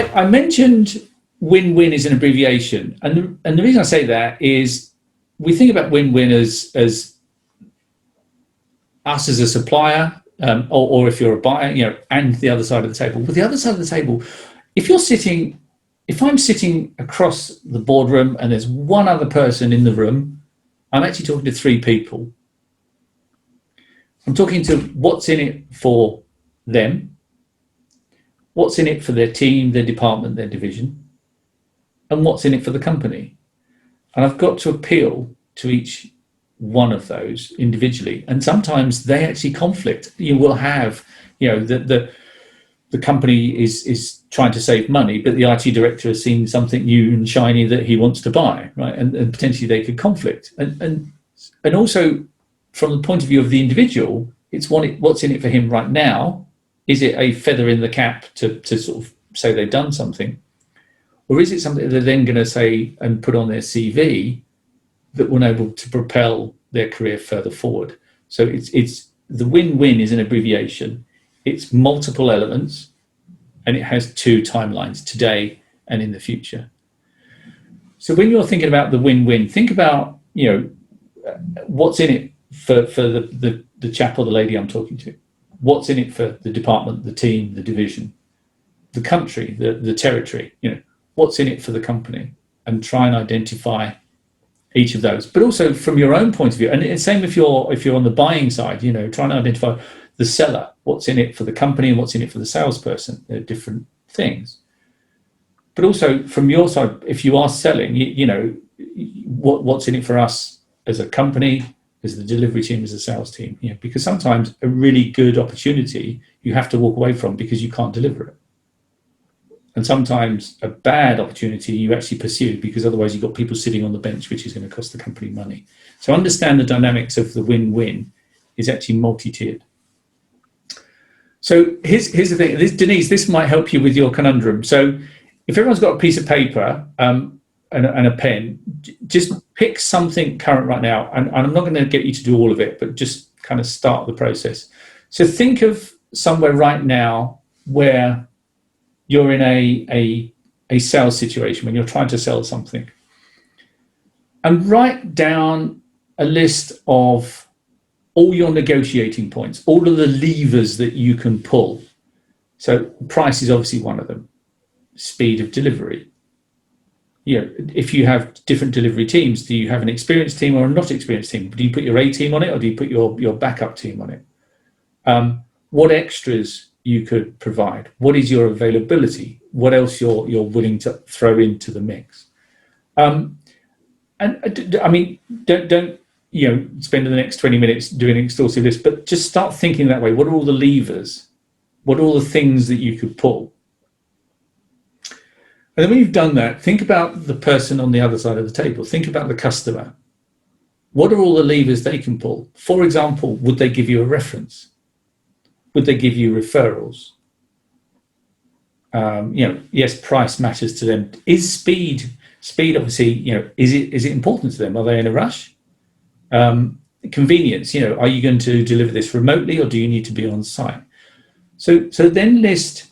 I mentioned win-win is an abbreviation, and the reason I say that is we think about win-win as us as a supplier, or if you're a buyer, and the other side of the table. But the other side of the table, if I'm sitting across the boardroom and there's one other person in the room, I'm actually talking to three people. I'm talking to what's in it for them, what's in it for their team, their department, their division, and what's in it for the company. And I've got to appeal to each one of those individually. And sometimes they actually conflict. You will have, the company is trying to save money, but the IT director has seen something new and shiny that he wants to buy, right? And potentially they could conflict. And also from the point of view of the individual, it's what's in it for him right now. Is it a feather in the cap to sort of say they've done something? Or is it something that they're then going to say and put on their CV that will enable to propel their career further forward? So it's the win-win is an abbreviation. It's multiple elements, and it has two timelines, today and in the future. So when you're thinking about the win-win, think about what's in it for the chap or the lady I'm talking to. What's in it for the department, the team, the division, the country, the territory? What's in it for the company, and try and identify each of those. But also from your own point of view, and same if you're on the buying side, trying to identify the seller, what's in it for the company and what's in it for the salesperson. They're different things. But also from your side, if you are selling, what's in it for us as a company, as the delivery team, as a sales team, because sometimes a really good opportunity you have to walk away from because you can't deliver it. And sometimes a bad opportunity you actually pursue because otherwise you've got people sitting on the bench, which is going to cost the company money. So understand the dynamics of the win-win is actually multi-tiered. So here's the thing, Denise, this might help you with your conundrum. So if everyone's got a piece of paper and a pen, just pick something current right now. And I'm not going to get you to do all of it, but just kind of start the process. So think of somewhere right now where you're in a sales situation, when you're trying to sell something, and write down a list of all your negotiating points, all of the levers that you can pull. So price is obviously one of them. Speed of delivery. If you have different delivery teams, do you have an experienced team or a not experienced team? Do you put your A team on it, or do you put your backup team on it? What extras you could provide? What is your availability? What else you're willing to throw into the mix? And I mean, don't spend the next 20 minutes doing an exhaustive list, but just start thinking that way. What are all the levers? What are all the things that you could pull? And then when you've done that, think about the person on the other side of the table. Think about the customer. What are all the levers they can pull? For example, would they give you a reference? Would they give you referrals? Yes, price matters to them. Is speed obviously, is it important to them? Are they in a rush? Convenience, are you going to deliver this remotely, or do you need to be on site? So then list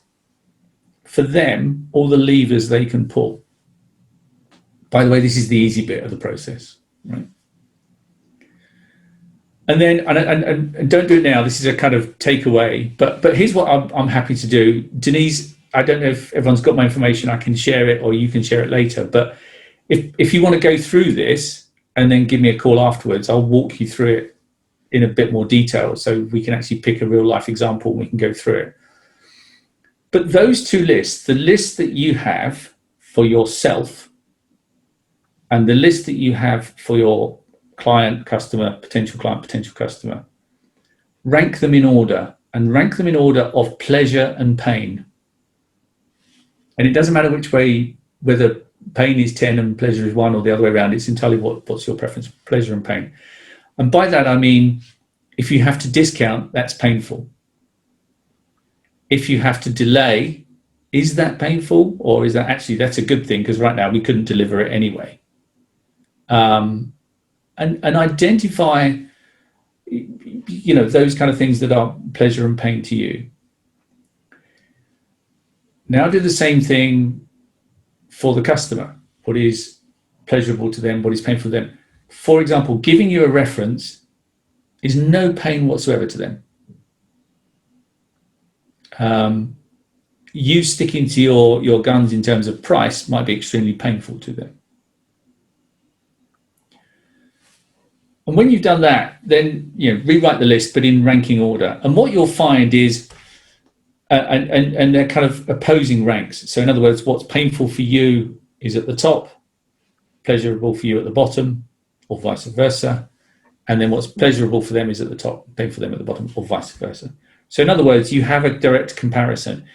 for them all the levers they can pull. By the way, this is the easy bit of the process, right? And then, and don't do it now, this is a kind of takeaway, but here's what I'm happy to do. Denise, I don't know if everyone's got my information, I can share it, or you can share it later, but if you want to go through this and then give me a call afterwards, I'll walk you through it in a bit more detail so we can actually pick a real life example and we can go through it. But those two lists, the list that you have for yourself and the list that you have for your client, customer, potential client, potential customer, rank them in order, and rank them in order of pleasure and pain. And it doesn't matter which way, whether pain is 10 and pleasure is 1 or the other way around, it's entirely what's your preference, pleasure and pain. And by that, I mean, if you have to discount, that's painful. If you have to delay, is that painful, or is that actually, that's a good thing because right now we couldn't deliver it anyway? And identify, those kind of things that are pleasure and pain to you. Now do the same thing for the customer. What is pleasurable to them, what is painful to them. For example, giving you a reference is no pain whatsoever to them. You sticking to your guns in terms of price might be extremely painful to them. And when you've done that, then rewrite the list, but in ranking order. And what you'll find is, and they're kind of opposing ranks. So in other words, what's painful for you is at the top, pleasurable for you at the bottom, or vice versa. And then what's pleasurable for them is at the top, painful for them at the bottom, or vice versa. So in other words, you have a direct comparison.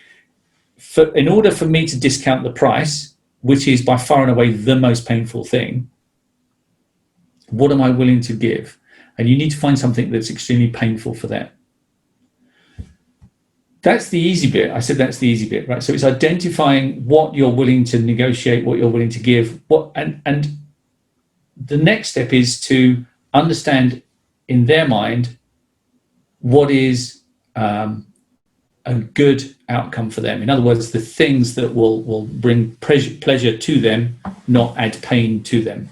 In order for me to discount the price, which is by far and away the most painful thing, what am I willing to give? And you need to find something that's extremely painful for them. That's the easy bit. I said that's the easy bit, right? So it's identifying what you're willing to negotiate, what you're willing to give, and the next step is to understand in their mind what is a good outcome for them. In other words, the things that will bring pleasure to them, not add pain to them.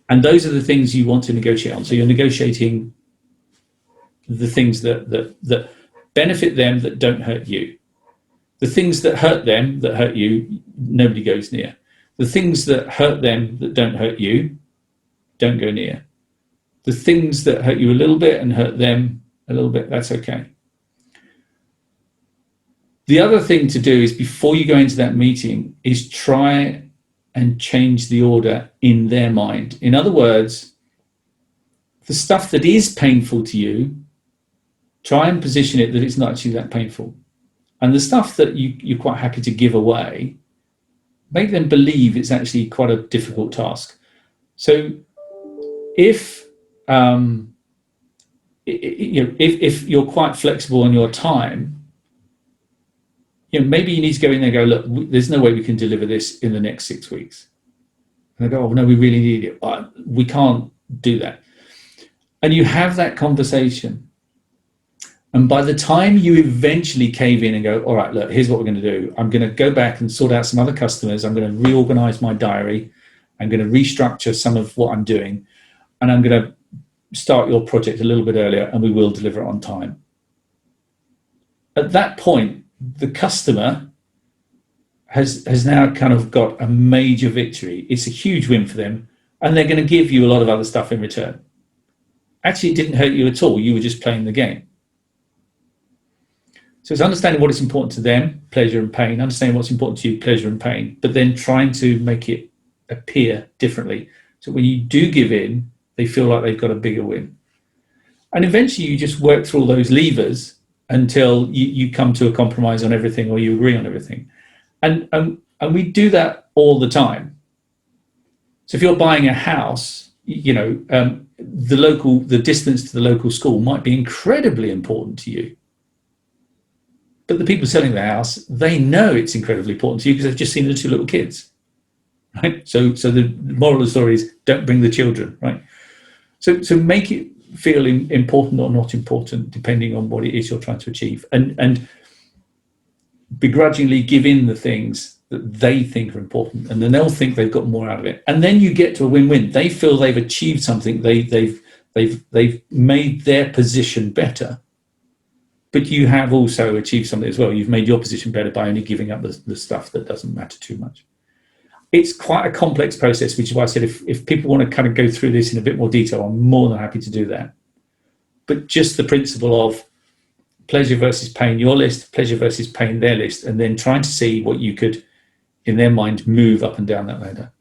And those are the things you want to negotiate on. So you're negotiating the things that benefit them, that don't hurt you. The things that hurt them, that hurt you, nobody goes near. The things that hurt them, that don't hurt you, don't go near. The things that hurt you a little bit and hurt them a little bit, that's okay. The other thing to do is, before you go into that meeting, is try and change the order in their mind. In other words, the stuff that is painful to you, try and position it that it's not actually that painful. And the stuff that you're quite happy to give away, make them believe it's actually quite a difficult task. So if you're quite flexible on your time, maybe you need to go in there and go, look, there's no way we can deliver this in the next 6 weeks. And they go, oh no, we really need it. We can't do that. And you have that conversation. And by the time you eventually cave in and go, all right, look, here's what we're going to do. I'm going to go back and sort out some other customers. I'm going to reorganize my diary. I'm going to restructure some of what I'm doing. And I'm going to start your project a little bit earlier, and we will deliver it on time. At that point, the customer has now kind of got a major victory. It's a huge win for them, and they're going to give you a lot of other stuff in return. Actually, it didn't hurt you at all. You were just playing the game. So it's understanding what is important to them, pleasure and pain, understanding what's important to you, pleasure and pain, but then trying to make it appear differently. So when you do give in, they feel like they've got a bigger win. And eventually you just work through all those levers until you come to a compromise on everything, or you agree on everything. And we do that all the time. So if you're buying a house, the distance to the local school might be incredibly important to you. But the people selling the house, they know it's incredibly important to you because they've just seen the two little kids, right? So the moral of the story is, don't bring the children, right? So make it feel important or not important, depending on what it is you're trying to achieve, and begrudgingly give in the things that they think are important, and then they'll think they've got more out of it, and then you get to a win-win. They feel they've achieved something. They've made their position better, but you have also achieved something as well. You've made your position better by only giving up the stuff that doesn't matter too much. It's quite a complex process, which is why I said if people want to kind of go through this in a bit more detail, I'm more than happy to do that. But just the principle of pleasure versus pain, your list, pleasure versus pain, their list, and then trying to see what you could, in their mind, move up and down that ladder.